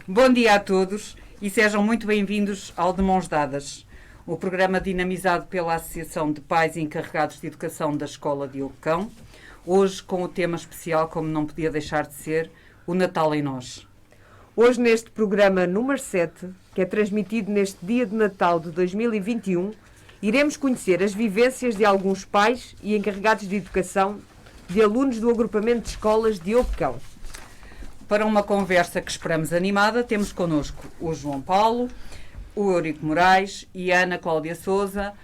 Bom dia a todos e sejam muito bem-vindos ao De Mãos Dadas, o programa dinamizado pela Associação de Pais Encarregados de Educação da Escola Diogo Cão, hoje com o tema especial, como não podia deixar de ser, o Natal em Nós. Hoje neste programa número 7, que é transmitido neste dia de Natal de 2021, iremos conhecer as vivências de alguns pais e encarregados de educação de alunos do agrupamento de escolas Diogo Cão. Para uma conversa que esperamos animada, temos connosco o João Paulo, o Eurico Moraes e a Ana Cláudia Sousa,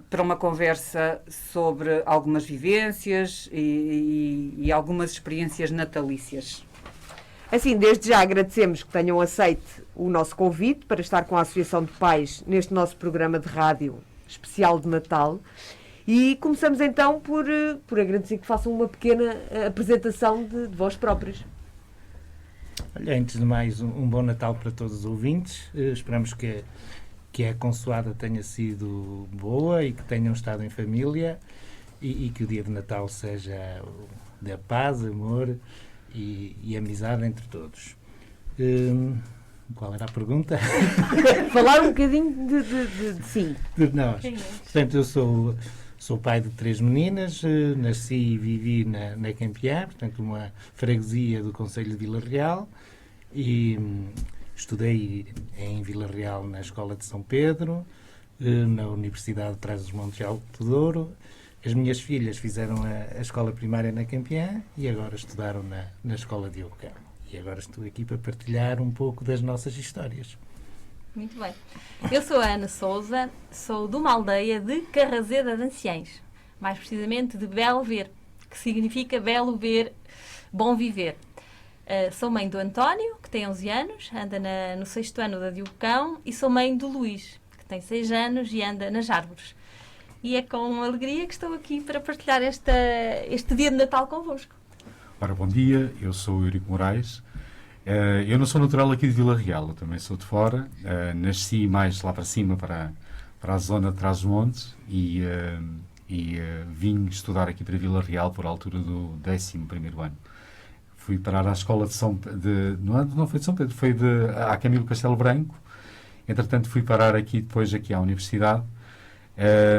para uma conversa sobre algumas vivências e algumas experiências natalícias. Assim, desde já agradecemos que tenham aceito o nosso convite para estar com a Associação de Pais neste nosso programa de rádio especial de Natal. E começamos então por agradecer que façam uma pequena apresentação de vós próprios. Olha, antes de mais, um bom Natal para todos os ouvintes. Esperamos que a consoada tenha sido boa e que tenham estado em família e que o dia de Natal seja de paz, amor e amizade entre todos. Qual era a pergunta? Falar um bocadinho de si. De nós. Portanto, eu sou pai de 3 meninas, nasci e vivi na Campeã, portanto uma freguesia do Concelho de Vila Real, e estudei em Vila Real na Escola de São Pedro, na Universidade de Trás-os-Montes de Alto Douro. As minhas filhas fizeram a escola primária na Campeã e agora estudaram na Escola Diogo Cão. E agora estou aqui para partilhar um pouco das nossas histórias. Muito bem. Eu sou a Ana Sousa, sou de uma aldeia de Carrazeda de Anciães, mais precisamente de Belo Ver, que significa belo ver, bom viver. Sou mãe do António, que tem 11 anos, anda no 6º ano da Diogo Cão, e sou mãe do Luís, que tem 6 anos e anda nas árvores. E é com alegria que estou aqui para partilhar este dia de Natal convosco. Ora, bom dia, eu sou o Eurico Moraes. Eu não sou natural aqui de Vila Real, eu também sou de fora. Nasci mais lá para cima, para a zona de Trás-os-Montes, e vim estudar aqui para Vila Real por altura do 11º ano. Fui parar à escola não foi de São Pedro, foi a Camilo Castelo Branco. Entretanto, fui parar depois à Universidade.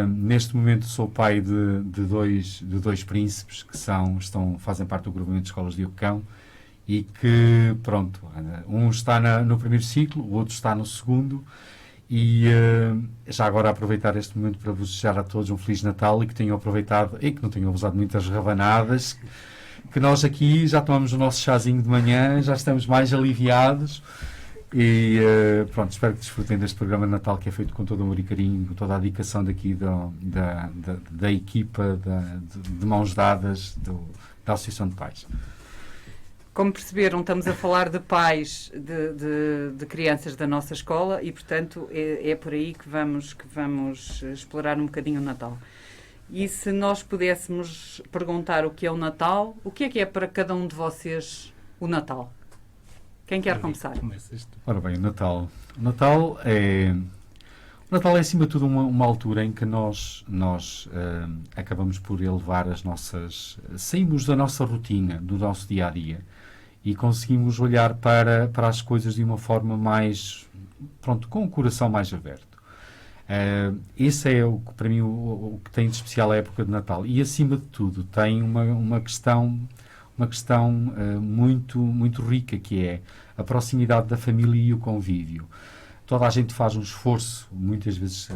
Neste momento sou pai de dois príncipes que fazem parte do agrupamento de escolas de Diogo Cão e que, pronto, um está no primeiro ciclo, o outro está no segundo, e já agora aproveitar este momento para vos desejar a todos um Feliz Natal e que tenham aproveitado e que não tenham usado muitas rabanadas, que nós aqui já tomamos o nosso chazinho de manhã, já estamos mais aliviados. E pronto, espero que desfrutem deste programa de Natal que é feito com todo o amor e carinho, com toda a dedicação daqui da equipa de mãos dadas da Associação de Pais. Como perceberam, estamos a falar de pais de crianças da nossa escola e, portanto, é por aí que vamos explorar um bocadinho o Natal. E se nós pudéssemos perguntar o que é o Natal, o que é para cada um de vocês o Natal? Quem quer começar? Ora bem, o Natal é acima de tudo uma altura em que nós acabamos por elevar saímos da nossa rotina, do nosso dia-a-dia e conseguimos olhar para as coisas de uma forma mais, pronto, com o coração mais aberto. Esse é para mim o que tem de especial a época de Natal e acima de tudo tem uma questão muito, muito rica, que é a proximidade da família e o convívio. Toda a gente faz um esforço, muitas vezes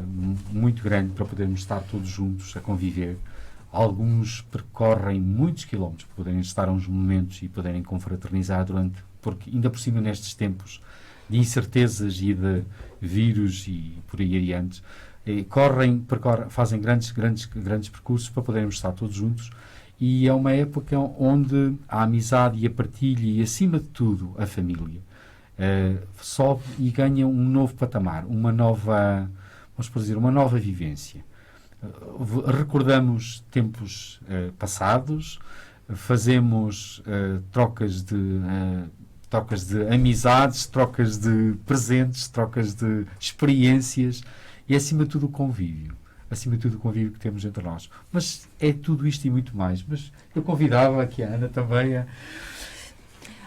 muito grande, para podermos estar todos juntos a conviver. Alguns percorrem muitos quilómetros para poderem estar uns momentos e poderem confraternizar porque ainda por cima nestes tempos de incertezas e de vírus e por aí adiante, fazem grandes percursos para podermos estar todos juntos. E é uma época onde a amizade e a partilha e, acima de tudo, a família sobe e ganha um novo patamar, uma nova vivência. Recordamos tempos passados, fazemos trocas de amizades, trocas de presentes, trocas de experiências e, acima de tudo, o convívio. Acima de tudo, o convívio que temos entre nós. Mas é tudo isto e muito mais. Mas eu convidava aqui a Ana também a...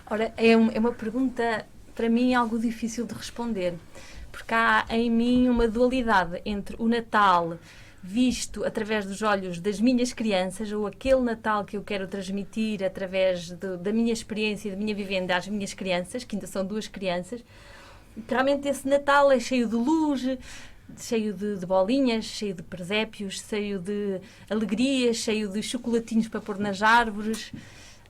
Ora, é uma pergunta para mim é algo difícil de responder, porque há em mim uma dualidade entre o Natal visto através dos olhos das minhas crianças, ou aquele Natal que eu quero transmitir através da minha experiência e da minha vivenda às minhas crianças, que ainda são 2 crianças. Realmente esse Natal é cheio de luz, cheio de bolinhas, cheio de presépios, cheio de alegrias, cheio de chocolatinhos para pôr nas árvores.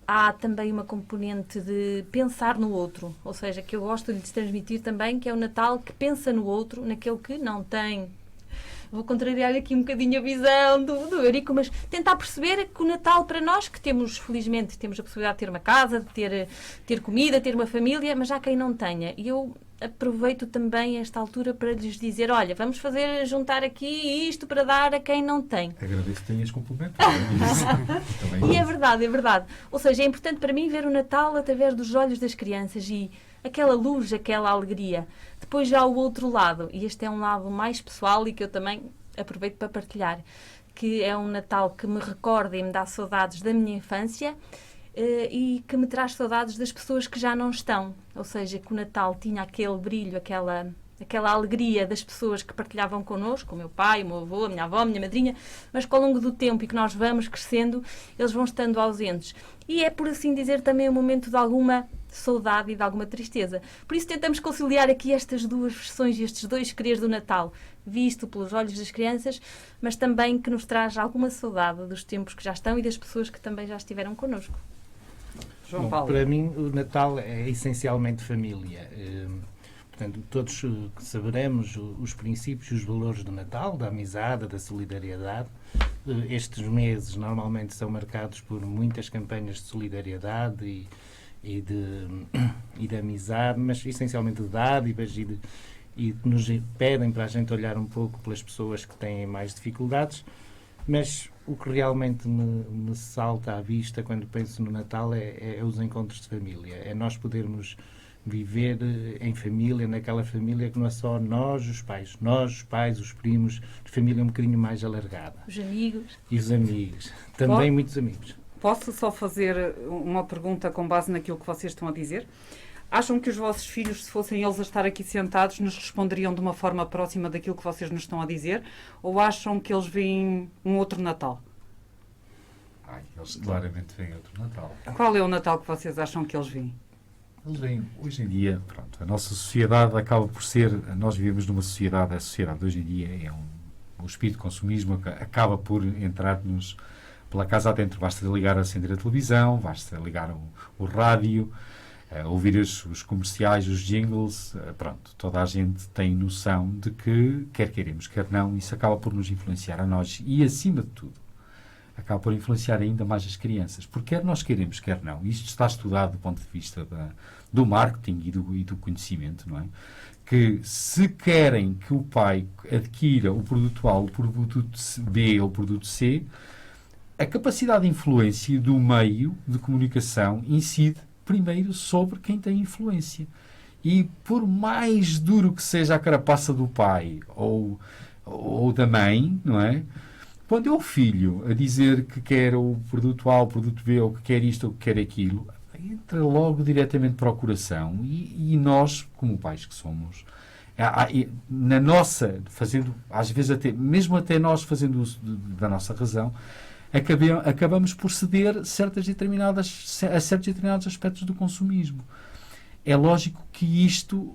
Há também uma componente de pensar no outro, ou seja, que eu gosto de lhes transmitir também, que é o Natal que pensa no outro, naquele que não tem. Vou contrariar aqui um bocadinho a visão do Eurico, mas tentar perceber que o Natal para nós, que temos, felizmente, temos a possibilidade de ter uma casa, de ter comida, ter uma família, mas há quem não tenha. E eu aproveito também esta altura para lhes dizer, olha, vamos juntar aqui isto para dar a quem não tem. Agradeço que tenhas complementado. E é verdade, é verdade. Ou seja, é importante para mim ver o Natal através dos olhos das crianças e aquela luz, aquela alegria. Depois já o outro lado, e este é um lado mais pessoal e que eu também aproveito para partilhar, que é um Natal que me recorda e me dá saudades da minha infância e que me traz saudades das pessoas que já não estão. Ou seja, que o Natal tinha aquele brilho, aquela alegria das pessoas que partilhavam connosco, o meu pai, o meu avô, a minha avó, a minha madrinha, mas que ao longo do tempo e que nós vamos crescendo, eles vão estando ausentes. E é, por assim dizer, também um momento de alguma saudade e de alguma tristeza. Por isso tentamos conciliar aqui estas 2 versões e estes 2 quereres do Natal, visto pelos olhos das crianças, mas também que nos traz alguma saudade dos tempos que já estão e das pessoas que também já estiveram connosco. João Bom, Paulo. para mim, o Natal é essencialmente família. Portanto, todos saberemos os princípios e os valores do Natal, da amizade, da solidariedade. Estes meses normalmente são marcados por muitas campanhas de solidariedade e de amizade, mas essencialmente de dádivas e que nos pedem para a gente olhar um pouco pelas pessoas que têm mais dificuldades. Mas o que realmente me salta à vista quando penso no Natal é os encontros de família. É nós podermos viver em família, naquela família que não é só nós, os pais, os primos, de família um bocadinho mais alargada. Os amigos. E os amigos. Também muitos amigos. Posso só fazer uma pergunta com base naquilo que vocês estão a dizer? Acham que os vossos filhos, se fossem eles a estar aqui sentados, nos responderiam de uma forma próxima daquilo que vocês nos estão a dizer? Ou acham que eles veem um outro Natal? Eles claramente veem outro Natal. Qual é o Natal que vocês acham que eles veem? Eles veem, hoje em dia, pronto, a nossa sociedade acaba por ser, nós vivemos numa sociedade, a sociedade de hoje em dia é o espírito de consumismo acaba por entrar-nos pela casa adentro. Basta ligar, acender a televisão, basta ligar o rádio, ouvir os comerciais, os jingles, pronto, toda a gente tem noção de que, quer queremos, quer não, isso acaba por nos influenciar a nós e, acima de tudo, acaba por influenciar ainda mais as crianças, porque quer nós queremos, quer não, isto está estudado do ponto de vista do marketing e do conhecimento, não é? Que se querem que o pai adquira o produto A, o produto B ou o produto C, a capacidade de influência do meio de comunicação incide primeiro sobre quem tem influência. E por mais duro que seja a carapaça do pai ou da mãe, não é? Quando é o filho a dizer que quer o produto A, o produto B, ou que quer isto ou que quer aquilo, entra logo diretamente para o coração. E nós, como pais que somos, na nossa, fazendo, às vezes até, mesmo até nós fazendo uso da nossa razão, acabamos por ceder a certos determinados aspectos do consumismo. É lógico que isto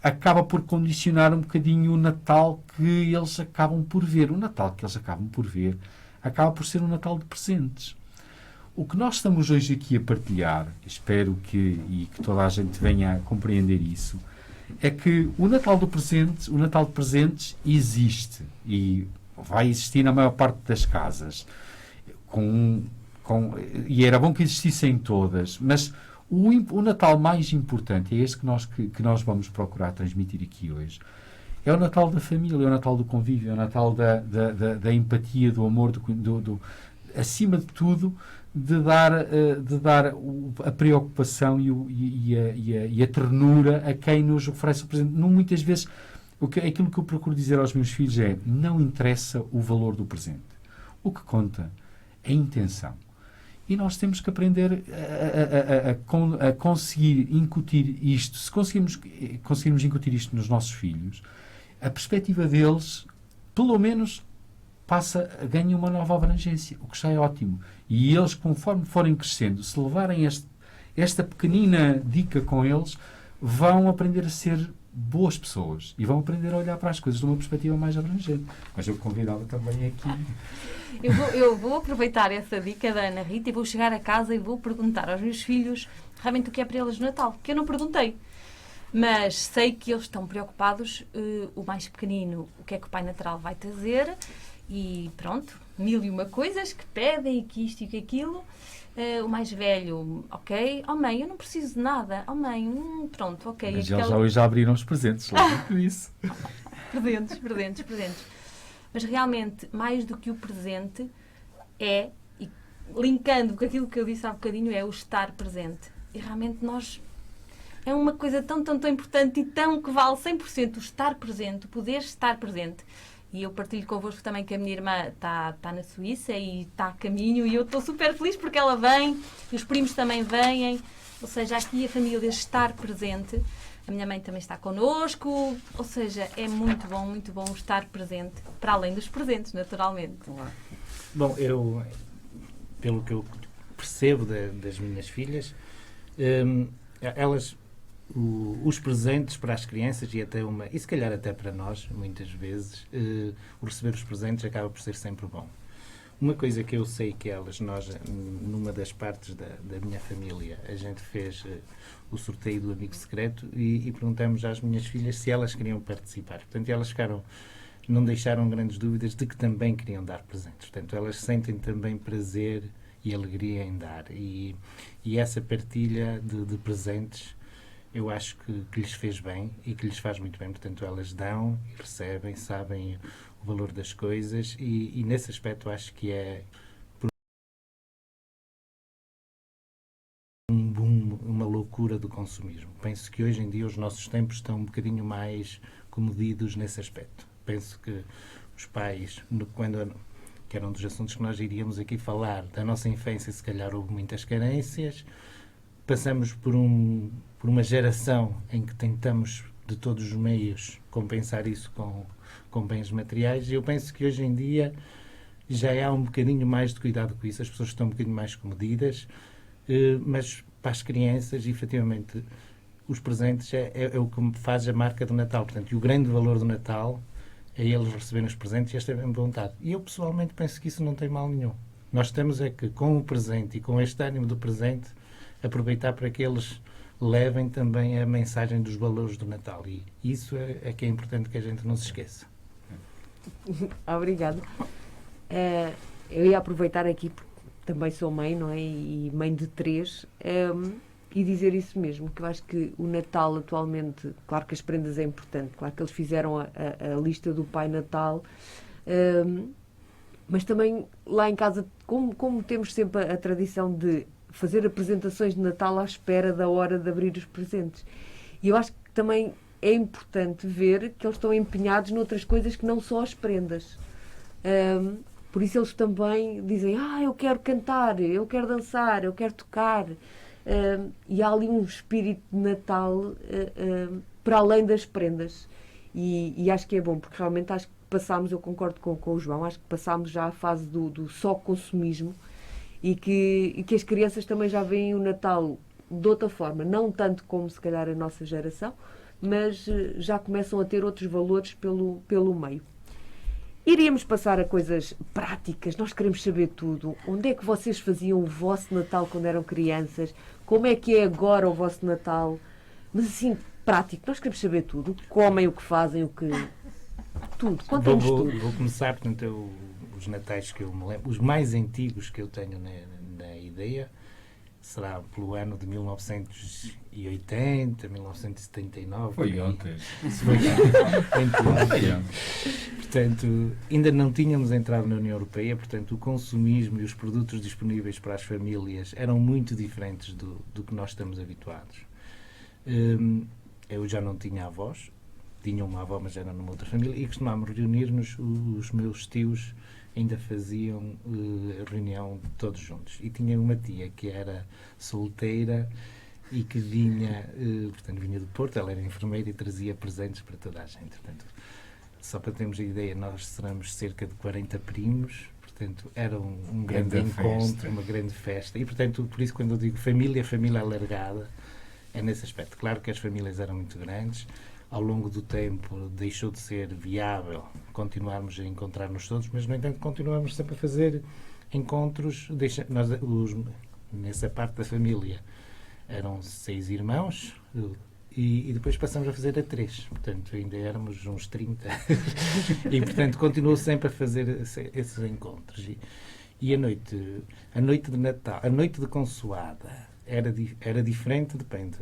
acaba por condicionar um bocadinho o Natal que eles acabam por ver. O Natal que eles acabam por ver acaba por ser um Natal de presentes. O que nós estamos hoje aqui a partilhar, espero que toda a gente venha a compreender isso, é que o Natal de presentes existe e vai existir na maior parte das casas. E era bom que existissem todas, mas o Natal mais importante é este que nós vamos procurar transmitir aqui hoje. É o Natal da família, é o Natal do convívio, é o Natal da empatia, do amor, acima de tudo, de dar a preocupação e a ternura a quem nos oferece o presente. Não, muitas vezes, aquilo que eu procuro dizer aos meus filhos é: não interessa o valor do presente. O que conta é a intenção. e nós temos que aprender a conseguir incutir isto. Se conseguirmos incutir isto nos nossos filhos, a perspectiva deles, pelo menos, ganha uma nova abrangência, o que já é ótimo. E eles, conforme forem crescendo, se levarem esta pequenina dica com eles, vão aprender a ser boas pessoas e vão aprender a olhar para as coisas de uma perspectiva mais abrangente. Mas eu convidava também aqui. Eu vou aproveitar essa dica da Ana Rita e vou chegar a casa e vou perguntar aos meus filhos realmente o que é para eles Natal, que eu não perguntei. Mas sei que eles estão preocupados, o mais pequenino, o que é que o Pai Natal vai trazer, e pronto, 1001 coisas que pedem, e que isto e que aquilo. O mais velho, ok. Oh mãe, eu não preciso de nada. Oh mãe, pronto, ok. Mas eles hoje já abriram os presentes, logo por isso. Presentes. Mas realmente, mais do que o presente, e linkando com aquilo que eu disse há bocadinho, é o estar presente. E realmente é uma coisa tão importante e tão que vale 100% o estar presente, o poder estar presente. E eu partilho convosco também que a minha irmã está na Suíça e está a caminho, e eu estou super feliz porque ela vem, e os primos também vêm, ou seja, aqui a família estar presente. A minha mãe também está connosco, ou seja, é muito bom estar presente, para além dos presentes, naturalmente. Bom, pelo que eu percebo das minhas filhas, elas... os presentes para as crianças e se calhar até para nós, muitas vezes, o receber os presentes acaba por ser sempre bom. Uma coisa que eu sei que nós, numa das partes da minha família, a gente fez o sorteio do amigo secreto e perguntamos às minhas filhas se elas queriam participar. Portanto, elas não deixaram grandes dúvidas de que também queriam dar presentes. Portanto, elas sentem também prazer e alegria em dar. E essa partilha de presentes, eu acho que lhes fez bem e que lhes faz muito bem. Portanto, elas dão e recebem, sabem o valor das coisas e nesse aspecto acho que é um boom, uma loucura do consumismo. Penso que hoje em dia os nossos tempos estão um bocadinho mais comedidos nesse aspecto. Penso que os pais, que era um dos assuntos que nós iríamos aqui falar, da nossa infância, se calhar houve muitas carências. Passamos por uma geração em que tentamos, de todos os meios, compensar isso com bens materiais, e eu penso que hoje em dia já há um bocadinho mais de cuidado com isso, as pessoas estão um bocadinho mais comedidas, mas para as crianças, efetivamente, os presentes é o que faz a marca do Natal. Portanto, e o grande valor do Natal é eles receberem os presentes e esta é a vontade. E eu, pessoalmente, penso que isso não tem mal nenhum. Nós temos é que, com o presente e com este ânimo do presente, aproveitar para que eles levem também a mensagem dos valores do Natal. E isso é que é importante que a gente não se esqueça. Obrigada. Eu ia aproveitar aqui, porque também sou mãe, não é? E mãe de 3, e dizer isso mesmo, que eu acho que o Natal atualmente, claro que as prendas é importante, claro que eles fizeram a lista do Pai Natal, mas também lá em casa, como temos sempre a tradição de fazer apresentações de Natal à espera da hora de abrir os presentes. E eu acho que também é importante ver que eles estão empenhados noutras coisas que não só as prendas. Por isso eles também dizem, eu quero cantar, eu quero dançar, eu quero tocar. E há ali um espírito de Natal para além das prendas. E acho que é bom, porque realmente acho que passámos, eu concordo com o João, acho que passámos já a fase do só consumismo, e que as crianças também já veem o Natal de outra forma, não tanto como se calhar a nossa geração, mas já começam a ter outros valores pelo meio. Iríamos passar a coisas práticas, nós queremos saber tudo. Onde é que vocês faziam o vosso Natal quando eram crianças? Como é que é agora o vosso Natal? Mas assim, prático, nós queremos saber tudo. O que comem, o que fazem, o que... Tudo, contem-nos tudo. Vou começar, portanto, os natais que eu me lembro, os mais antigos que eu tenho na ideia, será pelo ano de 1980, 1979. Foi ontem. Foi ontem. Portanto, ainda não tínhamos entrado na União Europeia, portanto, o consumismo e os produtos disponíveis para as famílias eram muito diferentes do que nós estamos habituados. Eu já não tinha avós, tinha uma avó, mas era numa outra família, e costumávamos reunir-nos, os meus tios, ainda faziam reunião todos juntos. E tinha uma tia que era solteira e que vinha, portanto, vinha do Porto, ela era enfermeira e trazia presentes para toda a gente. Portanto, só para termos a ideia, nós seremos cerca de 40 primos, portanto, era um grande encontro, uma grande festa. E, portanto, por isso, quando eu digo família alargada, é nesse aspecto. Claro que as famílias eram muito grandes. Ao longo do tempo deixou de ser viável continuarmos a encontrar-nos todos, mas, no entanto, continuamos sempre a fazer encontros. Nessa parte da família eram 6 irmãos e depois passamos a fazer a 3. Portanto, ainda éramos uns 30. E, portanto, continuou sempre a fazer esses encontros. E a noite de Natal, a noite de consoada, era diferente, depende.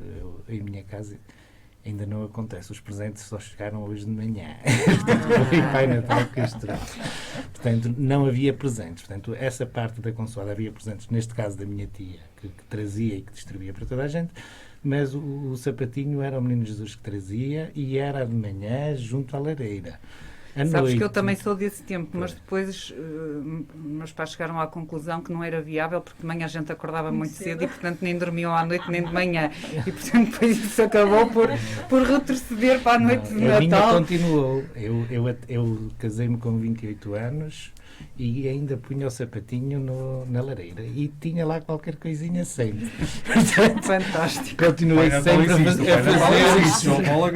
Em minha casa ainda não acontece. Os presentes só chegaram hoje de manhã. Portanto, foi Pai Natal que estreou. Portanto, não havia presentes. Portanto, essa parte da consoada havia presentes, neste caso da minha tia, que trazia e que distribuía para toda a gente, mas o sapatinho era o Menino Jesus que trazia e era de manhã junto à lareira. Sabes que eu também sou desse tempo, mas depois meus pais chegaram à conclusão que não era viável, porque de manhã a gente acordava muito cedo e, portanto, nem dormiam à noite nem de manhã. E, portanto, depois isso acabou por retroceder para a noite de Natal. A minha continuou. Eu casei-me com 28 anos e ainda punha o sapatinho na lareira e tinha lá qualquer coisinha sempre. Portanto, fantástico. Continuei sempre a fazer isso.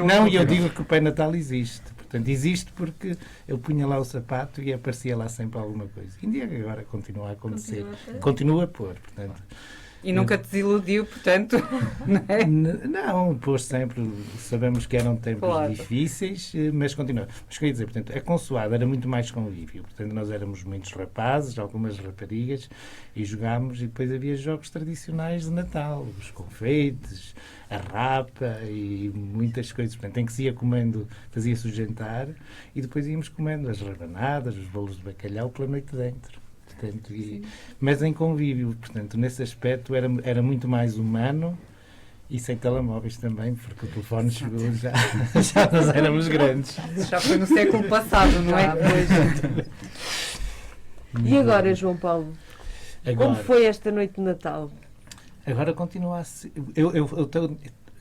Não, e eu digo que o Pai Natal existe. Portanto, existe porque eu punha lá o sapato e aparecia lá sempre alguma coisa. E ainda agora continua a acontecer. Continua a pôr, portanto. E nunca te desiludiu, portanto, não é? Não, pôs sempre. Sabemos que eram tempos difíceis, mas continua. Mas queria dizer, portanto, a consoada era muito mais convívio. Portanto, nós éramos muitos rapazes, algumas raparigas, e jogámos, e depois havia jogos tradicionais de Natal, os confeites, a rapa e muitas coisas. Portanto, em que se ia comendo, fazia-se o jantar, e depois íamos comendo as rabanadas, os bolos de bacalhau pela noite dentro. Portanto, mas em convívio, portanto, nesse aspecto era muito mais humano e sem telemóveis também, porque o telefone chegou já nós éramos grandes. Já foi no século passado, não é? E agora, João Paulo? Como foi esta noite de Natal? Agora continua a ser.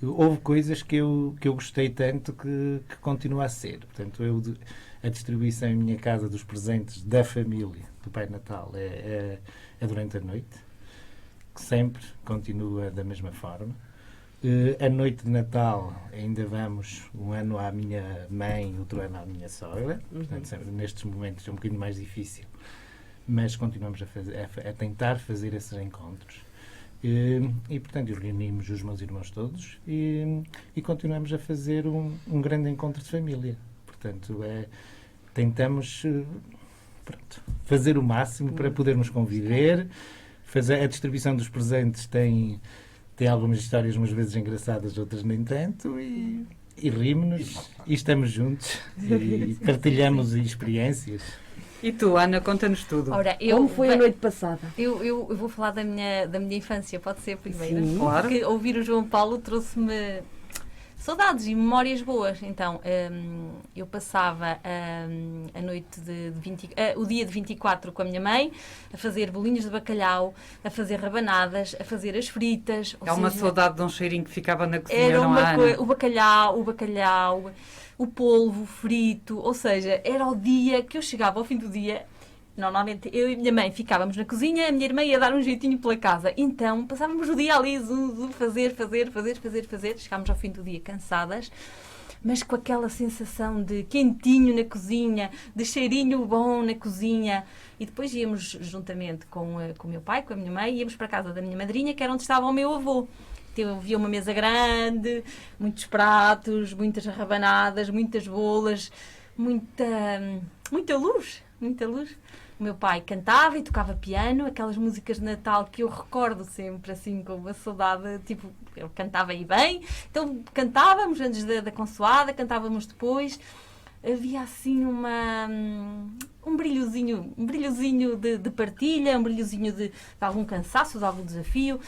Houve coisas que eu gostei tanto que continua a ser. Portanto, a distribuição em minha casa dos presentes da família do Pai Natal é durante a noite, que sempre continua da mesma forma. A noite de Natal ainda vamos um ano à minha mãe, outro ano à minha sogra. Portanto, sempre, nestes momentos é um bocadinho mais difícil, mas continuamos a tentar fazer esses encontros. E portanto, reunimos os meus irmãos todos e continuamos a fazer um grande encontro de família. Portanto, tentamos fazer o máximo para podermos conviver. A distribuição dos presentes tem algumas histórias, umas vezes engraçadas, outras nem tanto, e rimos-nos e estamos juntos e partilhamos experiências. E tu, Ana, conta-nos tudo. Ora, Como foi a noite passada? Eu vou falar da minha infância, pode ser a primeira? Sim, claro. Porque ouvir o João Paulo trouxe-me saudades e memórias boas. Então, eu passava a noite o dia de 24 com a minha mãe, a fazer bolinhos de bacalhau, a fazer rabanadas, a fazer as fritas. Há uma saudade de um cheirinho que ficava na cozinha, era não há, Ana? O bacalhau, o polvo frito, ou seja, era o dia que eu chegava ao fim do dia. Normalmente eu e a minha mãe ficávamos na cozinha, a minha irmã ia dar um jeitinho pela casa. Então passávamos o dia ali, fazer. Chegámos ao fim do dia cansadas, mas com aquela sensação de quentinho na cozinha, de cheirinho bom na cozinha. E depois íamos juntamente com o meu pai, com a minha mãe, íamos para a casa da minha madrinha, que era onde estava o meu avô. Então, havia uma mesa grande, muitos pratos, muitas rabanadas, muitas bolas, muita luz. O meu pai cantava e tocava piano, aquelas músicas de Natal que eu recordo sempre, assim, com uma saudade, tipo, ele cantava aí bem. Então, cantávamos antes da consoada, cantávamos depois. Havia, assim, um brilhozinho de partilha, um brilhozinho de algum cansaço, de algum desafio,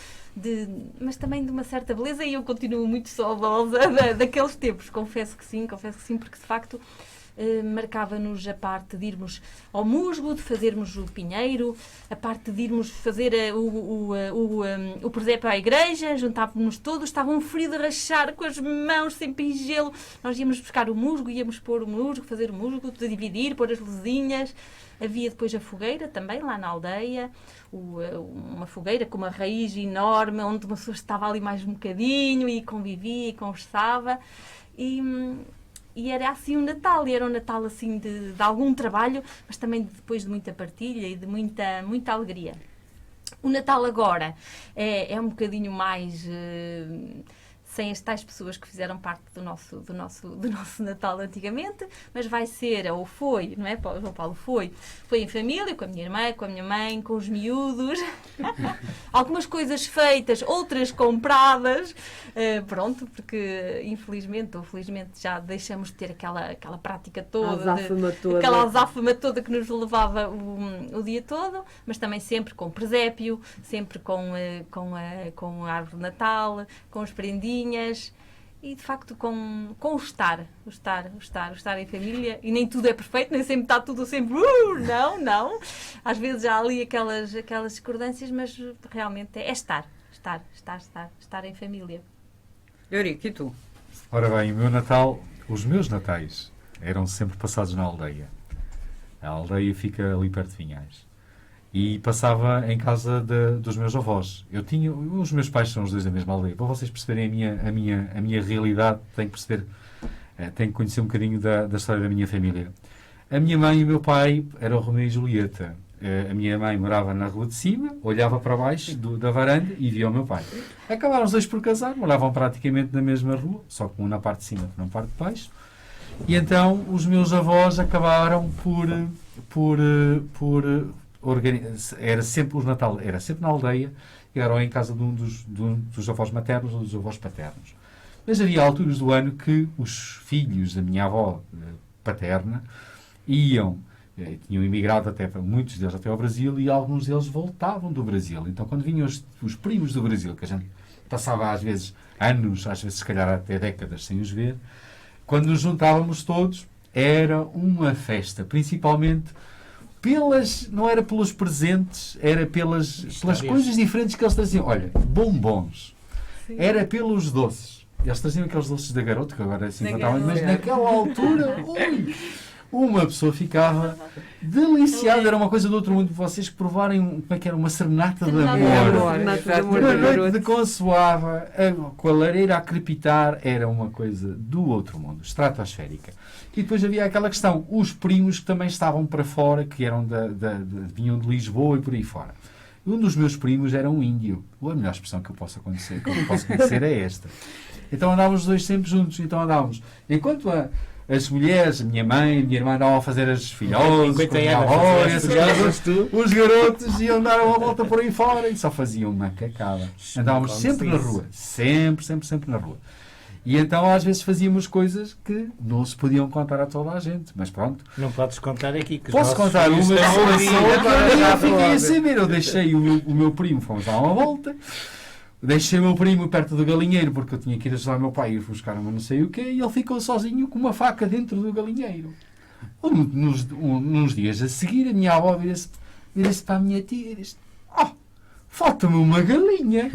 mas também de uma certa beleza, e eu continuo muito saudosa daqueles tempos. Confesso que sim, porque, de facto, marcava-nos a parte de irmos ao musgo, de fazermos o pinheiro, a parte de irmos fazer o presépio à igreja, juntávamos-nos todos, estava um frio de rachar com as mãos sempre em gelo, nós íamos buscar o musgo, íamos pôr o musgo, fazer o musgo, de dividir, pôr as luzinhas. Havia depois a fogueira também, lá na aldeia, uma fogueira com uma raiz enorme, onde uma pessoa estava ali mais um bocadinho e convivia e conversava. E era assim um Natal, e era um Natal assim de algum trabalho, mas também depois de muita partilha e de muita alegria. O Natal agora é um bocadinho mais... sem as tais pessoas que fizeram parte do nosso Natal antigamente, mas vai ser, ou foi, não é, João Paulo? Foi em família, com a minha irmã, com a minha mãe, com os miúdos, algumas coisas feitas, outras compradas, pronto, porque infelizmente ou felizmente já deixamos de ter aquela prática toda, aquela azáfama toda que nos levava o dia todo, mas também sempre com presépio, sempre com a árvore de Natal, com os prendinhos, e de facto com o estar em família, e nem tudo é perfeito, nem sempre está tudo sempre não, às vezes há ali aquelas discordâncias, mas realmente é estar em família. Eurico, e tu? Ora bem, os meus natais eram sempre passados na aldeia. A aldeia fica ali perto de Vinhais. E passava em casa dos meus avós. Os meus pais são os dois da mesma aldeia. Para vocês perceberem a minha realidade, tenho que conhecer um bocadinho da história da minha família. A minha mãe e o meu pai eram Romeu e Julieta. A minha mãe morava na rua de cima, olhava para baixo da varanda e via o meu pai. Acabaram os dois por casar, moravam praticamente na mesma rua, só que um na parte de cima e um na parte de baixo. E então os meus avós acabaram era sempre o Natal, era sempre na aldeia, e eram em casa de um dos avós maternos ou dos avós paternos. Mas havia alturas do ano que os filhos da minha avó paterna tinham emigrado muitos deles até ao Brasil, e alguns deles voltavam do Brasil. Então quando vinham os primos do Brasil, que a gente passava às vezes anos, às vezes se calhar até décadas sem os ver, quando nos juntávamos todos, era uma festa, principalmente não era pelos presentes, era pelas coisas diferentes que eles traziam. Olha, bombons. Sim. Era pelos doces. Eles traziam aqueles doces da Garoto, que agora é assim, mas naquela altura, uma pessoa ficava deliciada. Era uma coisa do outro mundo. Vocês que provarem como é que era uma serenata de amor. Uma noite de consoava, com a lareira a crepitar, era uma coisa do outro mundo, estratosférica. E depois havia aquela questão, os primos que também estavam para fora, que eram vinham de Lisboa e por aí fora. Um dos meus primos era um índio. A melhor expressão que eu posso conhecer é esta. Então andávamos os dois sempre juntos. Então andávamos. Enquanto as mulheres, a minha mãe, a minha irmã andavam a fazer as filhosas, os garotos iam dar uma volta por aí fora e só faziam uma cacada. Andávamos sempre na rua. Sempre na rua. E então às vezes fazíamos coisas que não se podiam contar a toda a gente, mas pronto. Não podes contar aqui. Que posso contar uma eu fiquei a saber. Eu deixei o meu primo, fomos dar uma volta, deixei o meu primo perto do galinheiro, porque eu tinha que ir ajudar o meu pai a ir buscar uma não sei o quê, e ele ficou sozinho com uma faca dentro do galinheiro. Nos dias a seguir, a minha avó vira-se para a minha tia e diz: falta-me uma galinha.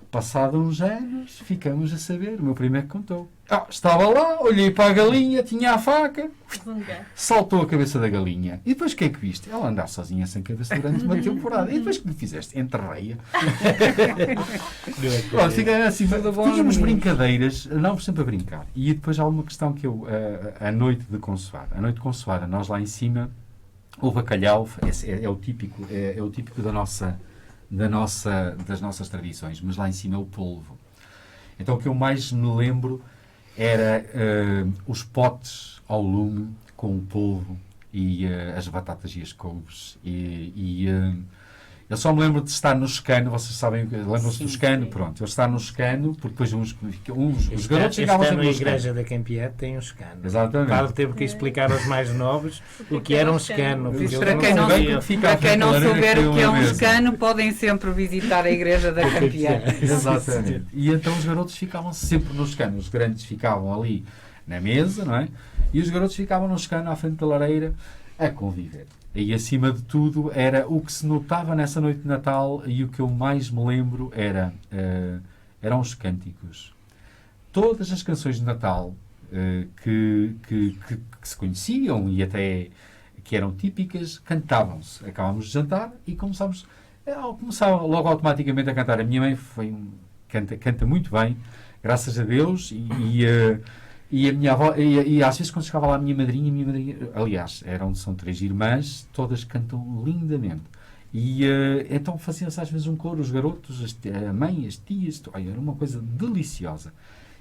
Passado uns anos, ficamos a saber, o meu primo é que contou. Estava lá, olhei para a galinha, tinha a faca, saltou a cabeça da galinha. E depois o que é que viste? Ela andava sozinha sem cabeça durante uma temporada. E depois o que lhe fizeste? Enterrei-a. Assim, tínhamos brincadeiras, andávamos sempre a brincar. E depois há uma questão que a noite de consoada, nós lá em cima, o bacalhau é o típico das nossas tradições, mas lá em cima é o polvo. Então o que eu mais me lembro era os potes ao lume com o polvo e as batatas e as couves. Eu só me lembro de estar no escano, vocês sabem, lembram-se do escano? Pronto, eu estar no escano, porque depois os garotos chegavam sempre no escano. A igreja da Campié tem um escano. Exatamente. Claro, teve que explicar aos mais novos o que era um escano. Para quem não souber o que é um escano, podem sempre visitar a igreja da Campié. Exatamente. E então os garotos ficavam sempre no escano, os grandes ficavam ali na mesa, não é? E os garotos ficavam num escano à frente da lareira a conviver. E, acima de tudo, era o que se notava nessa noite de Natal, e o que eu mais me lembro eram os cânticos. Todas as canções de Natal que se conheciam e até que eram típicas, cantavam-se. Acabámos de jantar e começava logo automaticamente a cantar. A minha mãe canta muito bem, graças a Deus, e a minha avó, e às vezes quando chegava lá a minha madrinha, aliás, são 3 irmãs, todas cantam lindamente. E então faziam-se às vezes um coro, os garotos, a mãe, as tias, era uma coisa deliciosa.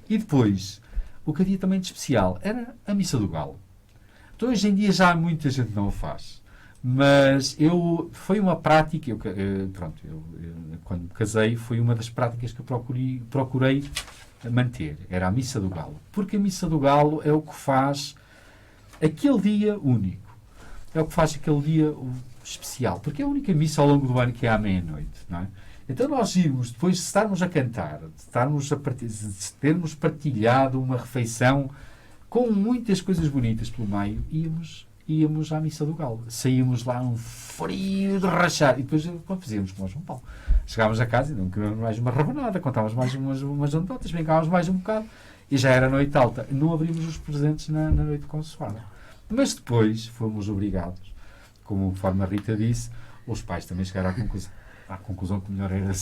E depois, o que havia também de especial era a Missa do Galo. Então, hoje em dia já muita gente não o faz. Mas foi uma prática, quando me casei, foi uma das práticas que eu procurei manter. Era a Missa do Galo. Porque a Missa do Galo é o que faz aquele dia único. É o que faz aquele dia especial. Porque é a única missa ao longo do ano que é à meia-noite, não é? Então nós irmos, depois de estarmos a cantar, de termos partilhado uma refeição com muitas coisas bonitas pelo meio, íamos à Missa do Galo. Saímos lá um frio de rachar. E depois, quando fazíamos como o João Paulo, chegávamos a casa e não comíamos mais uma rabanada, contávamos mais umas anedotas, brincávamos mais um bocado e já era noite alta. Não abrimos os presentes na noite consoada. Mas depois fomos obrigados, conforme a Rita disse, os pais também chegaram à conclusão que o melhor era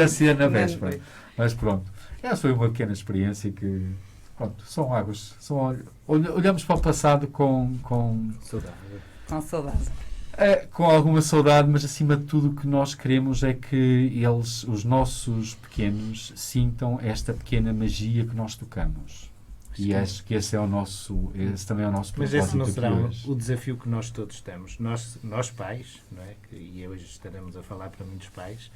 ser na véspera. Mas pronto, essa foi uma pequena experiência que, pronto, são águas. Olhamos para o passado com Saudade. Com saudade. com alguma saudade, mas acima de tudo o que nós queremos é que os nossos pequenos, sintam esta pequena magia que nós tocamos. E acho que esse também é o nosso propósito. Mas esse não será hoje. o desafio que nós todos temos. Nós pais, não é? E hoje estaremos a falar para muitos pais,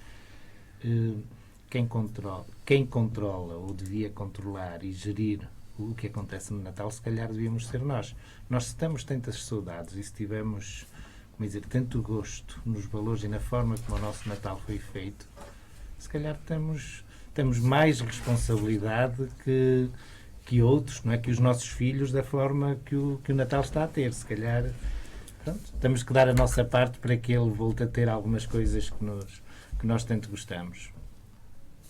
quem controla ou devia controlar e gerir o que acontece no Natal, se calhar devíamos ser nós. Nós, se temos tantas saudades e se tivermos, tanto gosto nos valores e na forma como o nosso Natal foi feito, se calhar temos mais responsabilidade que outros, não é? Que os nossos filhos, da forma que o Natal está a ter. Se calhar, pronto, temos que dar a nossa parte para que ele volte a ter algumas coisas que nós tanto gostamos.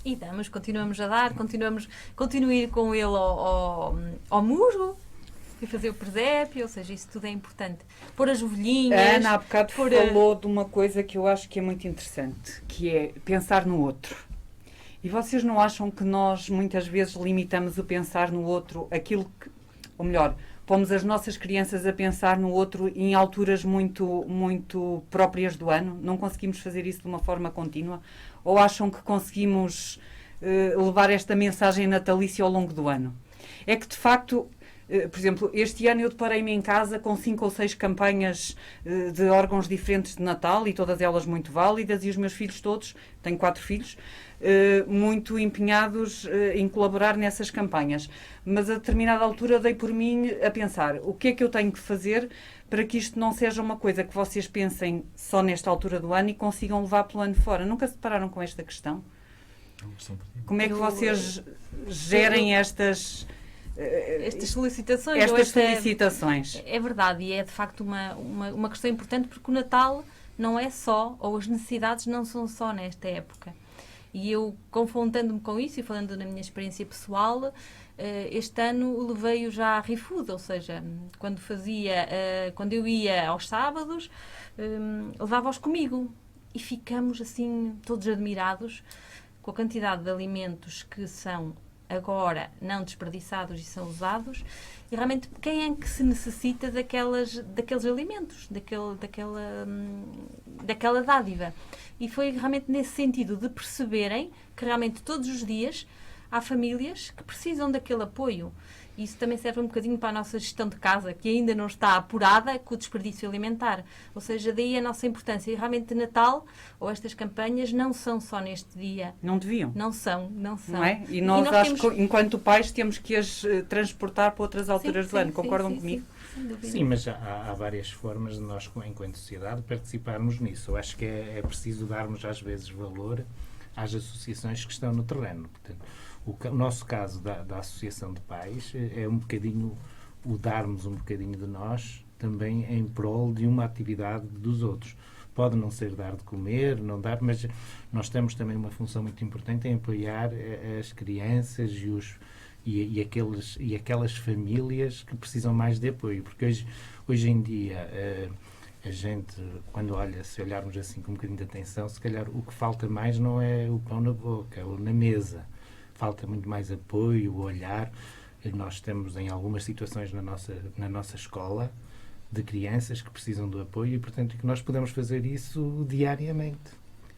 E continuamos a dar, continuar com ele ao musgo, e fazer o presépio, ou seja, isso tudo é importante. Pôr as ovelhinhas... A Ana há bocado falou de uma coisa que eu acho que é muito interessante, que é pensar no outro. E vocês não acham que nós muitas vezes limitamos o pensar no outro, ou melhor, pomos as nossas crianças a pensar no outro em alturas muito, muito próprias do ano? Não conseguimos fazer isso de uma forma contínua? Ou acham que conseguimos levar esta mensagem natalícia ao longo do ano? É que, de facto, por exemplo, este ano eu deparei-me em casa com 5 ou 6 campanhas de órgãos diferentes de Natal, e todas elas muito válidas, e os meus filhos todos, tenho 4 filhos, muito empenhados em colaborar nessas campanhas. Mas a determinada altura dei por mim a pensar, o que é que eu tenho que fazer para que isto não seja uma coisa que vocês pensem só nesta altura do ano e consigam levar pelo ano fora? Nunca se depararam com esta questão? Como é que vocês gerem estas solicitações? Estas solicitações. É verdade, e é de facto uma questão importante, porque o Natal não é só, ou as necessidades não são só nesta época. E eu, confrontando-me com isso e falando na minha experiência pessoal, este ano levei-o já a ReFood, ou seja, quando eu ia aos sábados, levava-os comigo. E ficamos assim todos admirados com a quantidade de alimentos que são agora não desperdiçados e são usados, e realmente quem é que se necessita daqueles alimentos, daquela dádiva. E foi realmente nesse sentido de perceberem que realmente todos os dias há famílias que precisam daquele apoio. Isso também serve um bocadinho para a nossa gestão de casa, que ainda não está apurada com o desperdício alimentar. Ou seja, daí a nossa importância. E realmente Natal, ou estas campanhas, não são só neste dia. Não deviam. Não são. Não é? E nós acho que, enquanto pais, temos que as transportar para outras alturas do ano. Concordam comigo? Sim, mas há várias formas de nós, enquanto sociedade, participarmos nisso. Eu acho que é preciso darmos, às vezes, valor às associações que estão no terreno. Portanto, O nosso caso da Associação de Pais é um bocadinho o darmos um bocadinho de nós também em prol de uma atividade dos outros. Pode não ser dar de comer, não dar, mas nós temos também uma função muito importante em apoiar as crianças e aquelas famílias que precisam mais de apoio, porque hoje em dia a gente, se olharmos assim com um bocadinho de atenção, se calhar o que falta mais não é o pão na boca ou na mesa, falta muito mais apoio, o olhar. Nós temos em algumas situações na nossa escola de crianças que precisam do apoio e, portanto, que nós podemos fazer isso diariamente.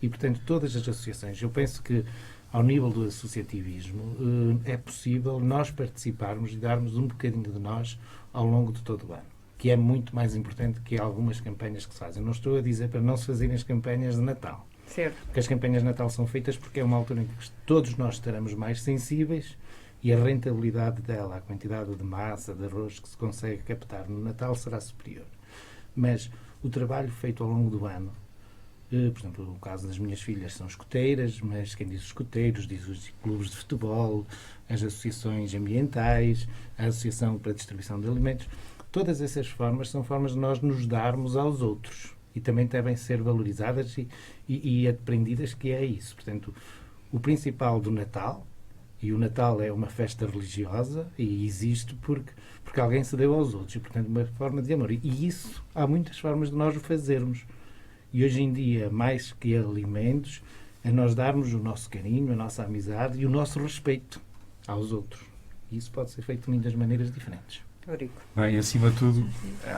E, portanto, todas as associações, eu penso que ao nível do associativismo é possível nós participarmos e darmos um bocadinho de nós ao longo de todo o ano, que é muito mais importante que algumas campanhas que se fazem. Não estou a dizer para não se fazerem as campanhas de Natal. Certo. Porque as campanhas de Natal são feitas porque é uma altura em que todos nós estaremos mais sensíveis e a rentabilidade dela, a quantidade de massa, de arroz que se consegue captar no Natal será superior. Mas o trabalho feito ao longo do ano, por exemplo, no caso das minhas filhas são escoteiras, mas quem diz os escoteiros diz os clubes de futebol, as associações ambientais, a Associação para a Distribuição de Alimentos. Todas essas formas são formas de nós nos darmos aos outros e também devem ser valorizadas e aprendidas, que é isso. Portanto, o principal do Natal, e o Natal é uma festa religiosa e existe porque alguém se deu aos outros e, portanto, uma forma de amor. E isso, há muitas formas de nós o fazermos. E hoje em dia, mais que alimentos, é nós darmos o nosso carinho, a nossa amizade e o nosso respeito aos outros. E isso pode ser feito de muitas maneiras diferentes. Eurico. Bem, acima de tudo,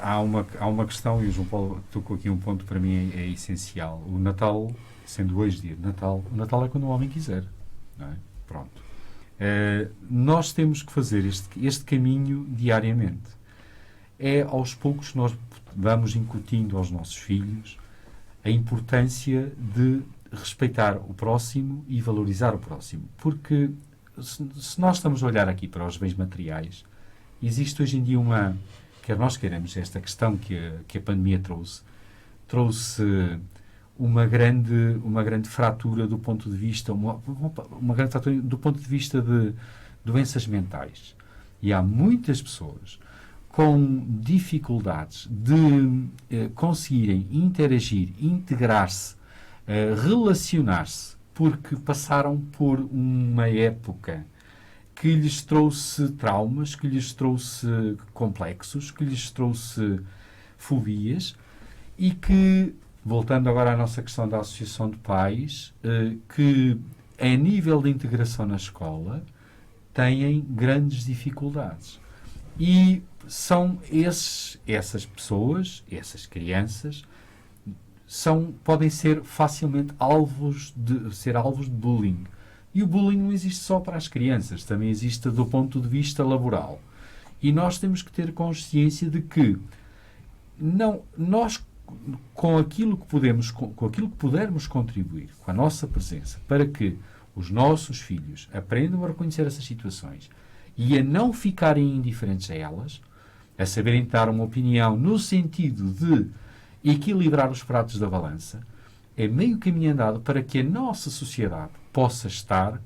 há uma questão, e o João Paulo tocou aqui um ponto que para mim é essencial. O Natal, sendo hoje dia de Natal, o Natal é quando o homem quiser. Não é? Pronto. Nós temos que fazer este caminho diariamente. É aos poucos que nós vamos incutindo aos nossos filhos a importância de respeitar o próximo e valorizar o próximo. Porque se nós estamos a olhar aqui para os bens materiais, existe hoje em dia quer nós queremos, esta questão que a pandemia trouxe uma grande fratura do ponto de vista, uma grande fratura do ponto de vista de doenças mentais. E há muitas pessoas com dificuldades de conseguirem interagir, integrar-se, relacionar-se, porque passaram por uma época que lhes trouxe traumas, que lhes trouxe complexos, que lhes trouxe fobias e que, voltando agora à nossa questão da Associação de Pais, que a nível de integração na escola têm grandes dificuldades. E são essas pessoas, essas crianças, podem ser facilmente alvos de bullying. E o bullying não existe só para as crianças, também existe do ponto de vista laboral. E nós temos que ter consciência de que nós, com aquilo que pudermos contribuir, com a nossa presença, para que os nossos filhos aprendam a reconhecer essas situações e a não ficarem indiferentes a elas, a saberem dar uma opinião no sentido de equilibrar os pratos da balança, é meio caminho andado para que a nossa sociedade possa estar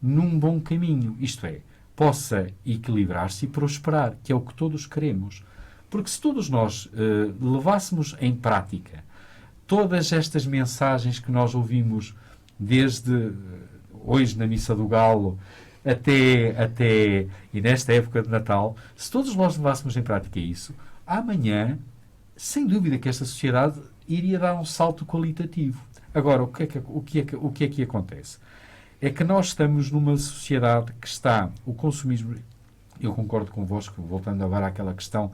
num bom caminho, isto é, possa equilibrar-se e prosperar, que é o que todos queremos. Porque se todos nós levássemos em prática todas estas mensagens que nós ouvimos desde hoje na Missa do Galo até e nesta época de Natal, se todos nós levássemos em prática isso, amanhã, sem dúvida que esta sociedade iria dar um salto qualitativo. Agora, o que é que acontece? É que nós estamos numa sociedade que está, o consumismo, eu concordo convosco, voltando agora àquela questão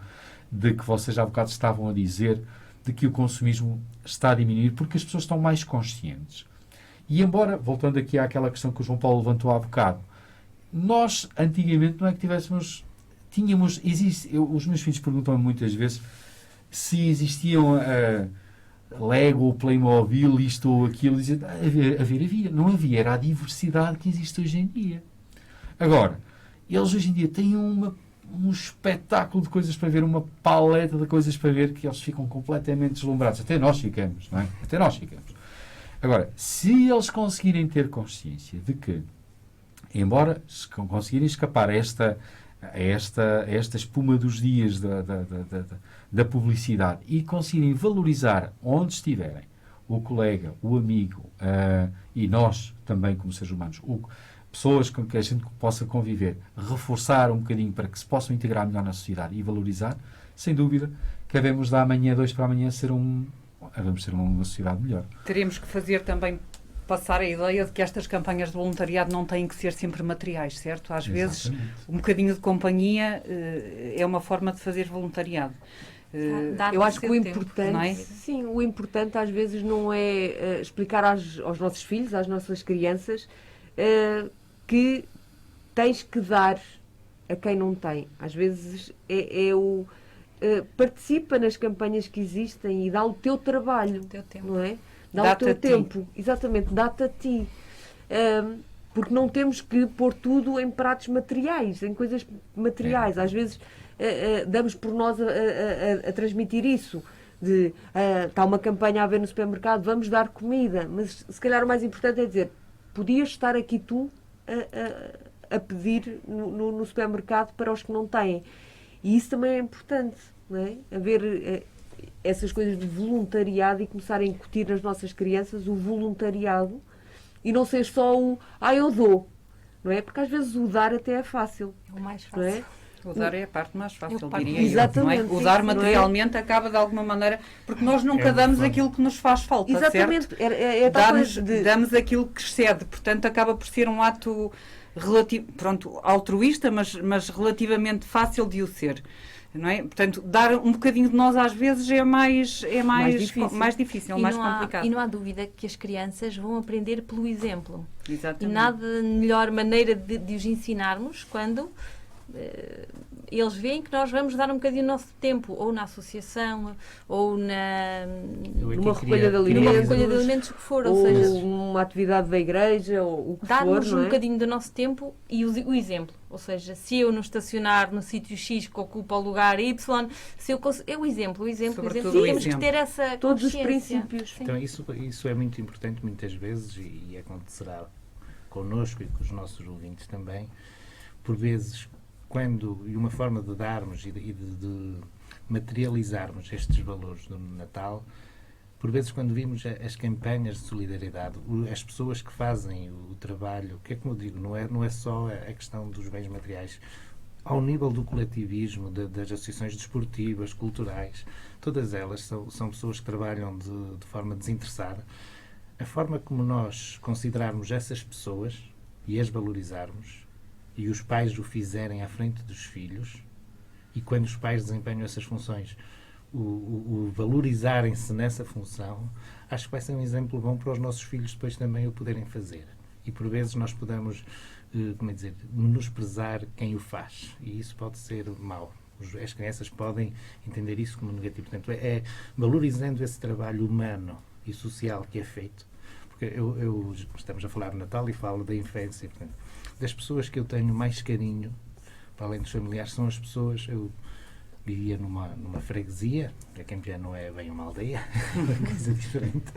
de que vocês há bocado estavam a dizer, de que o consumismo está a diminuir porque as pessoas estão mais conscientes. E embora, voltando aqui àquela questão que o João Paulo levantou há bocado, nós, antigamente, não é que os meus filhos perguntam-me muitas vezes se existiam Lego ou Playmobil, isto ou aquilo, dizem, havia. Não havia, era a diversidade que existe hoje em dia. Agora, eles hoje em dia têm um espetáculo de coisas para ver, uma paleta de coisas para ver, que eles ficam completamente deslumbrados. Até nós ficamos, não é? Até nós ficamos. Agora, se eles conseguirem ter consciência de que embora conseguirem escapar a esta espuma dos dias da publicidade e conseguirem valorizar onde estiverem o colega, o amigo e nós também como seres humanos, pessoas com que a gente possa conviver, reforçar um bocadinho para que se possam integrar melhor na sociedade e valorizar, sem dúvida, que devemos da amanhã, 2 para amanhã, vamos ser uma sociedade melhor. Teremos que fazer também, passar a ideia de que estas campanhas de voluntariado não têm que ser sempre materiais, certo? Às vezes, um bocadinho de companhia é uma forma de fazer voluntariado. Eu acho que o tempo, importante, não é? sim, o importante às vezes não é explicar aos nossos filhos, às nossas crianças, que tens que dar a quem não tem. Às vezes participa nas campanhas que existem e dá o teu trabalho, O teu tempo. não é? Dá Dá-te o teu a ti. tempo, exatamente, dá-te a ti. Porque não temos que pôr tudo em pratos materiais, em coisas materiais. Às vezes damos por nós a transmitir isso. Está uma campanha a haver no supermercado, vamos dar comida. Mas se calhar o mais importante é dizer, podias estar aqui tu a pedir no supermercado para os que não têm. E isso também é importante, não é? Haver essas coisas de voluntariado e começar a incutir nas nossas crianças o voluntariado e não ser só eu dou, não é? Porque às vezes o dar até é fácil, É o mais não é? fácil. O dar é a parte mais fácil, Eu parto- diria eu. Exatamente, Não é? O sim, dar não é? materialmente acaba de alguma maneira, porque nós nunca uma damos forma. aquilo que nos faz falta, certo? Exatamente, é tal Damos, coisa de... damos aquilo que excede, portanto acaba por ser um ato altruísta, mas relativamente fácil de o ser. Não é? Portanto, dar um bocadinho de nós às vezes é mais difícil, mais complicado. E não há dúvida que as crianças vão aprender pelo exemplo. E Exatamente. nada melhor maneira de os ensinarmos quando eles veem que nós vamos dar um bocadinho do nosso tempo, ou na associação, ou Numa recolha de alimentos. numa recolha de alimentos, o que for. Ou ou seja, uma atividade da igreja, ou o que for, dar-nos não um é? bocadinho do nosso tempo e o exemplo. Ou seja, se eu não estacionar no sítio X que ocupa o lugar Y, se eu é o exemplo. Sobretudo Sim, o temos que exemplo. ter essa Todos os consciência. princípios. Sim. Então isso é muito importante muitas vezes e acontecerá connosco e com os nossos ouvintes também, por vezes e uma forma de darmos e de materializarmos estes valores do Natal, por vezes quando vimos as campanhas de solidariedade, as pessoas que fazem o trabalho, que é como eu digo, não é só a questão dos bens materiais, ao nível do coletivismo, das associações desportivas, culturais, todas elas são pessoas que trabalham de forma desinteressada. A forma como nós considerarmos essas pessoas e as valorizarmos, e os pais o fizerem à frente dos filhos, e quando os pais desempenham essas funções, o valorizarem-se nessa função, acho que vai ser um exemplo bom para os nossos filhos depois também o poderem fazer. E por vezes nós podemos, menosprezar quem o faz, e isso pode ser mau. As crianças podem entender isso como negativo. Portanto, é valorizando esse trabalho humano e social que é feito. Porque estamos a falar de Natal e falo da infância, portanto, das pessoas que eu tenho mais carinho, para além dos familiares, são as pessoas. Eu vivia numa freguesia, a Campiã não é bem uma aldeia, é uma coisa diferente.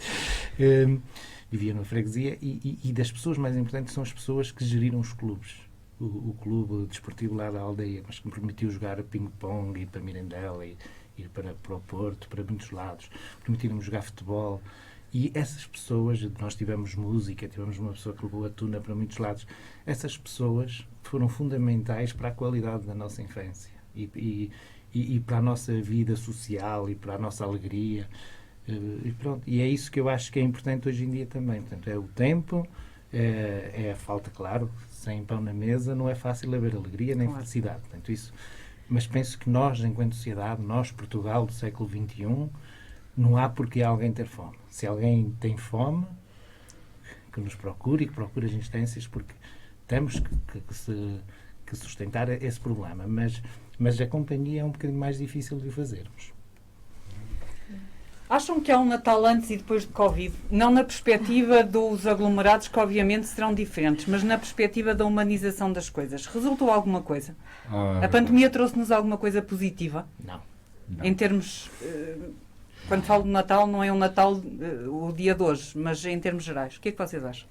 Vivia numa freguesia e das pessoas mais importantes são as pessoas que geriram os clubes. O clube desportivo lá da aldeia, mas que me permitiu jogar ping-pong, ir para Mirandela, ir para o Porto, para muitos lados, permitiram-me jogar futebol. E essas pessoas, nós tivemos música, tivemos uma pessoa que levou a tuna para muitos lados, essas pessoas foram fundamentais para a qualidade da nossa infância e para a nossa vida social e para a nossa alegria. E pronto, e é isso que eu acho que é importante hoje em dia também. Portanto, é o tempo, é a falta, claro, sem pão na mesa não é fácil haver alegria nem felicidade. Portanto, isso, mas penso que nós, enquanto sociedade, nós, Portugal do século XXI, não há porque alguém ter fome. Se alguém tem fome, que nos procure e que procure as instâncias, porque temos que sustentar esse problema. Mas a companhia é um bocadinho mais difícil de o fazermos. Acham que há um Natal antes e depois de Covid? Não na perspectiva dos aglomerados, que obviamente serão diferentes, mas na perspectiva da humanização das coisas. Resultou alguma coisa? A pandemia trouxe-nos alguma coisa positiva? Não. Em termos Quando falo de Natal, não é um Natal o dia de hoje, mas em termos gerais. O que é que vocês acham?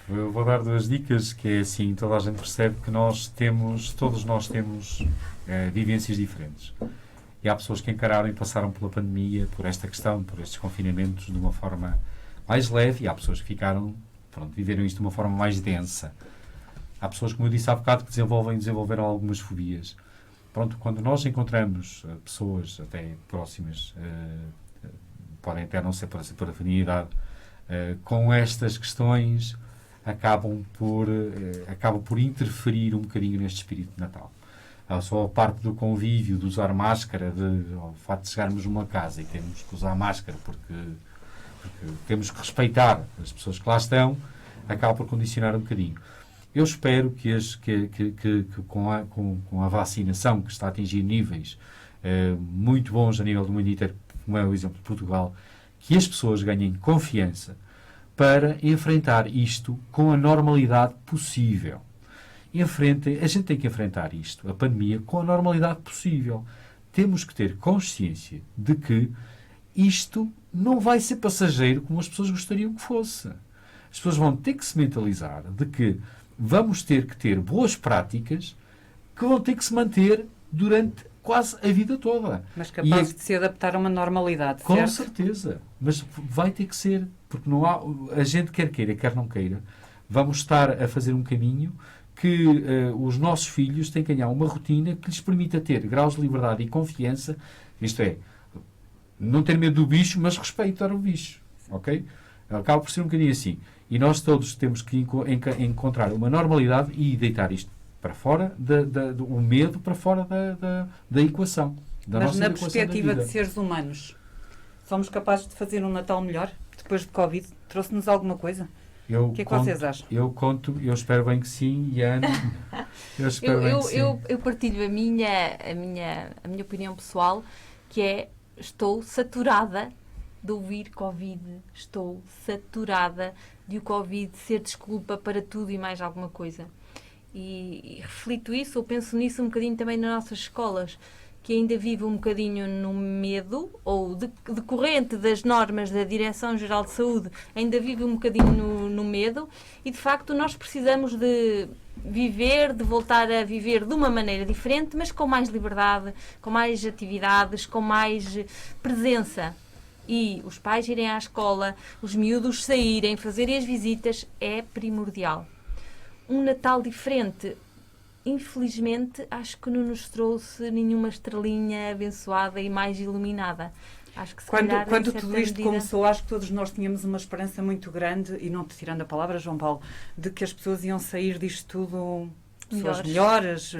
Eu vou dar 2 dicas, que é assim, toda a gente percebe que todos nós temos vivências diferentes. E há pessoas que encararam e passaram pela pandemia, por esta questão, por estes confinamentos, de uma forma mais leve, e há pessoas que viveram isto de uma forma mais densa. Há pessoas, como eu disse há bocado, que desenvolveram algumas fobias. Quando nós encontramos pessoas até próximas, podem até não ser por afinidade, com estas questões, acabam por interferir um bocadinho neste espírito de Natal. Só a parte do convívio, de usar máscara, o facto de chegarmos numa casa e temos que usar máscara porque temos que respeitar as pessoas que lá estão, acaba por condicionar um bocadinho. Eu espero que com a vacinação, que está a atingir níveis muito bons a nível do mundo inteiro, como é o exemplo de Portugal, que as pessoas ganhem confiança para enfrentar isto com a normalidade possível. A gente tem que enfrentar isto, a pandemia, com a normalidade possível. Temos que ter consciência de que isto não vai ser passageiro como as pessoas gostariam que fosse. As pessoas vão ter que se mentalizar de que vamos ter que ter boas práticas que vão ter que se manter durante quase a vida toda. Mas capaz de se adaptar a uma normalidade, com certo? certeza. Mas vai ter que ser, porque não há, a gente quer queira, quer não queira, vamos estar a fazer um caminho que os nossos filhos têm que ganhar uma rotina que lhes permita ter graus de liberdade e confiança, isto é, não ter medo do bicho, mas respeitar o bicho, ok? Acaba por ser um bocadinho assim. E nós todos temos que encontrar uma normalidade e deitar isto para fora, o medo para fora da equação. Mas na perspectiva de seres humanos, somos capazes de fazer um Natal melhor? Depois de Covid, trouxe-nos alguma coisa? O que é que vocês acham? Eu espero bem que sim, e a Ana, eu espero bem que sim. Eu partilho a minha opinião pessoal, que é, estou saturada de ouvir Covid, estou saturada de o Covid ser desculpa para tudo e mais alguma coisa. E reflito isso, ou penso nisso um bocadinho também nas nossas escolas, que ainda vive um bocadinho no medo, ou decorrente das normas da Direção-Geral de Saúde, ainda vive um bocadinho no medo, e de facto nós precisamos de viver, de voltar a viver de uma maneira diferente, mas com mais liberdade, com mais atividades, com mais presença. E os pais irem à escola, os miúdos saírem, fazerem as visitas, é primordial. Um Natal diferente, infelizmente, acho que não nos trouxe nenhuma estrelinha abençoada e mais iluminada. Acho que quando tudo isto começou, acho que todos nós tínhamos uma esperança muito grande, e não te tirando a palavra, João Paulo, de que as pessoas iam sair disto tudo pessoas melhores,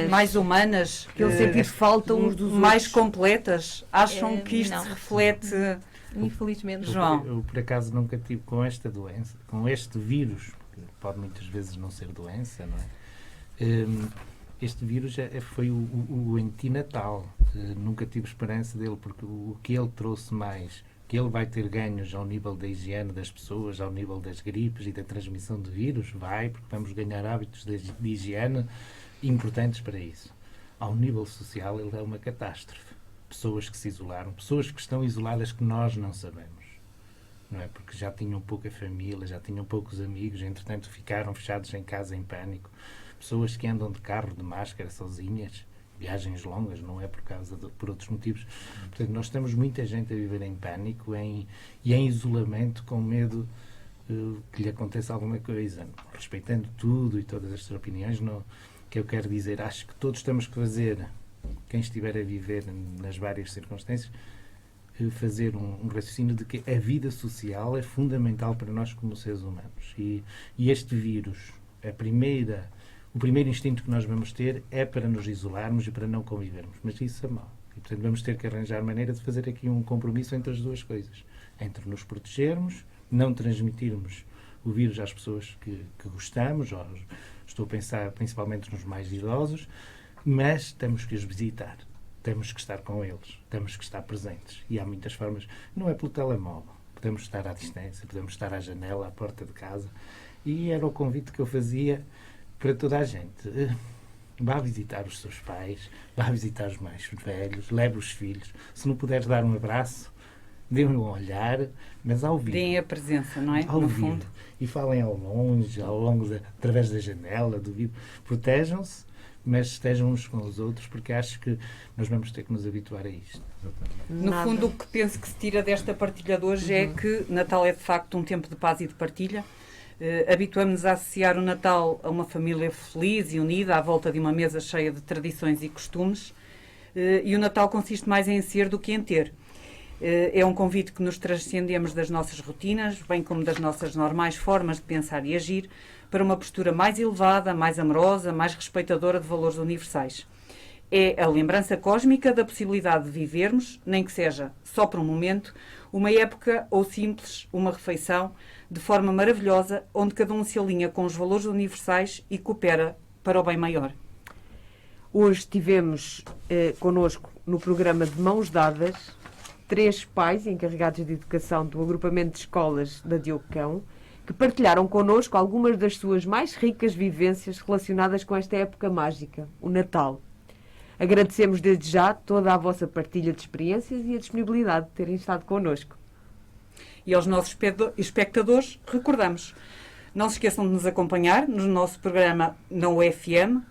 mais humanas, que iam sentir falta uns dos mais outros, completas. Acham que isto se reflete? Infelizmente, João. Eu, por acaso, nunca tive com esta doença, com este vírus, que pode muitas vezes não ser doença, não é? Este vírus foi o antinatal. Nunca tive esperança dele, porque o que ele trouxe mais, que ele vai ter ganhos ao nível da higiene das pessoas, ao nível das gripes e da transmissão de vírus, porque vamos ganhar hábitos de higiene importantes para isso. Ao nível social, ele é uma catástrofe. Pessoas que se isolaram, pessoas que estão isoladas que nós não sabemos, não é? Porque já tinham pouca família, já tinham poucos amigos, entretanto ficaram fechados em casa em pânico. Pessoas que andam de carro, de máscara, sozinhas, viagens longas, não é por outros motivos. Portanto, nós temos muita gente a viver em pânico e em isolamento, com medo que lhe aconteça alguma coisa. Respeitando tudo e todas estas opiniões, que eu quero dizer, acho que todos temos que fazer, quem estiver a viver nas várias circunstâncias, fazer um raciocínio de que a vida social é fundamental para nós como seres humanos. E este vírus, o primeiro instinto que nós vamos ter é para nos isolarmos e para não convivermos. Mas isso é mau. E, portanto, vamos ter que arranjar maneira de fazer aqui um compromisso entre as duas coisas. Entre nos protegermos, não transmitirmos o vírus às pessoas que gostamos, estou a pensar principalmente nos mais idosos, mas temos que os visitar. Temos que estar com eles. Temos que estar presentes. E há muitas formas. Não é pelo telemóvel. Podemos estar à distância, podemos estar à janela, à porta de casa. E era o convite que eu fazia para toda a gente. vá visitar os seus pais, vá visitar os mais velhos, leve os filhos. Se não puderes dar um abraço, dê-me um olhar, mas ao vivo. Deem a presença, não é? Ao No vivo. fundo. E falem ao longe, através da janela, do vidro. Protejam-se, mas estejam uns com os outros, porque acho que nós vamos ter que nos habituar a isto. No Nada. fundo, o que penso que se tira desta partilha de hoje é que Natal é de facto um tempo de paz e de partilha. Habituamos-nos a associar o Natal a uma família feliz e unida à volta de uma mesa cheia de tradições e costumes. E o Natal consiste mais em ser do que em ter. É um convite que nos transcendemos das nossas rotinas, bem como das nossas normais formas de pensar e agir, para uma postura mais elevada, mais amorosa, mais respeitadora de valores universais. É a lembrança cósmica da possibilidade de vivermos, nem que seja só por um momento, uma época ou simples, uma refeição, de forma maravilhosa, onde cada um se alinha com os valores universais e coopera para o bem maior. Hoje tivemos connosco no programa de Mãos Dadas 3 pais encarregados de educação do agrupamento de escolas da Diogo Cão, que partilharam connosco algumas das suas mais ricas vivências relacionadas com esta época mágica, o Natal. Agradecemos desde já toda a vossa partilha de experiências e a disponibilidade de terem estado connosco. E aos nossos espectadores, recordamos, não se esqueçam de nos acompanhar no nosso programa na UFM,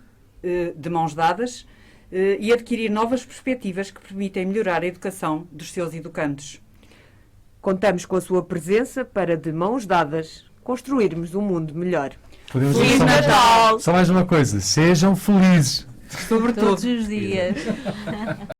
de Mãos Dadas, e adquirir novas perspectivas que permitem melhorar a educação dos seus educandos. Contamos com a sua presença para, de mãos dadas, construirmos um mundo melhor. Podemos Feliz dizer Natal! só mais uma coisa, sejam felizes. Sobretudo. Todos os dias.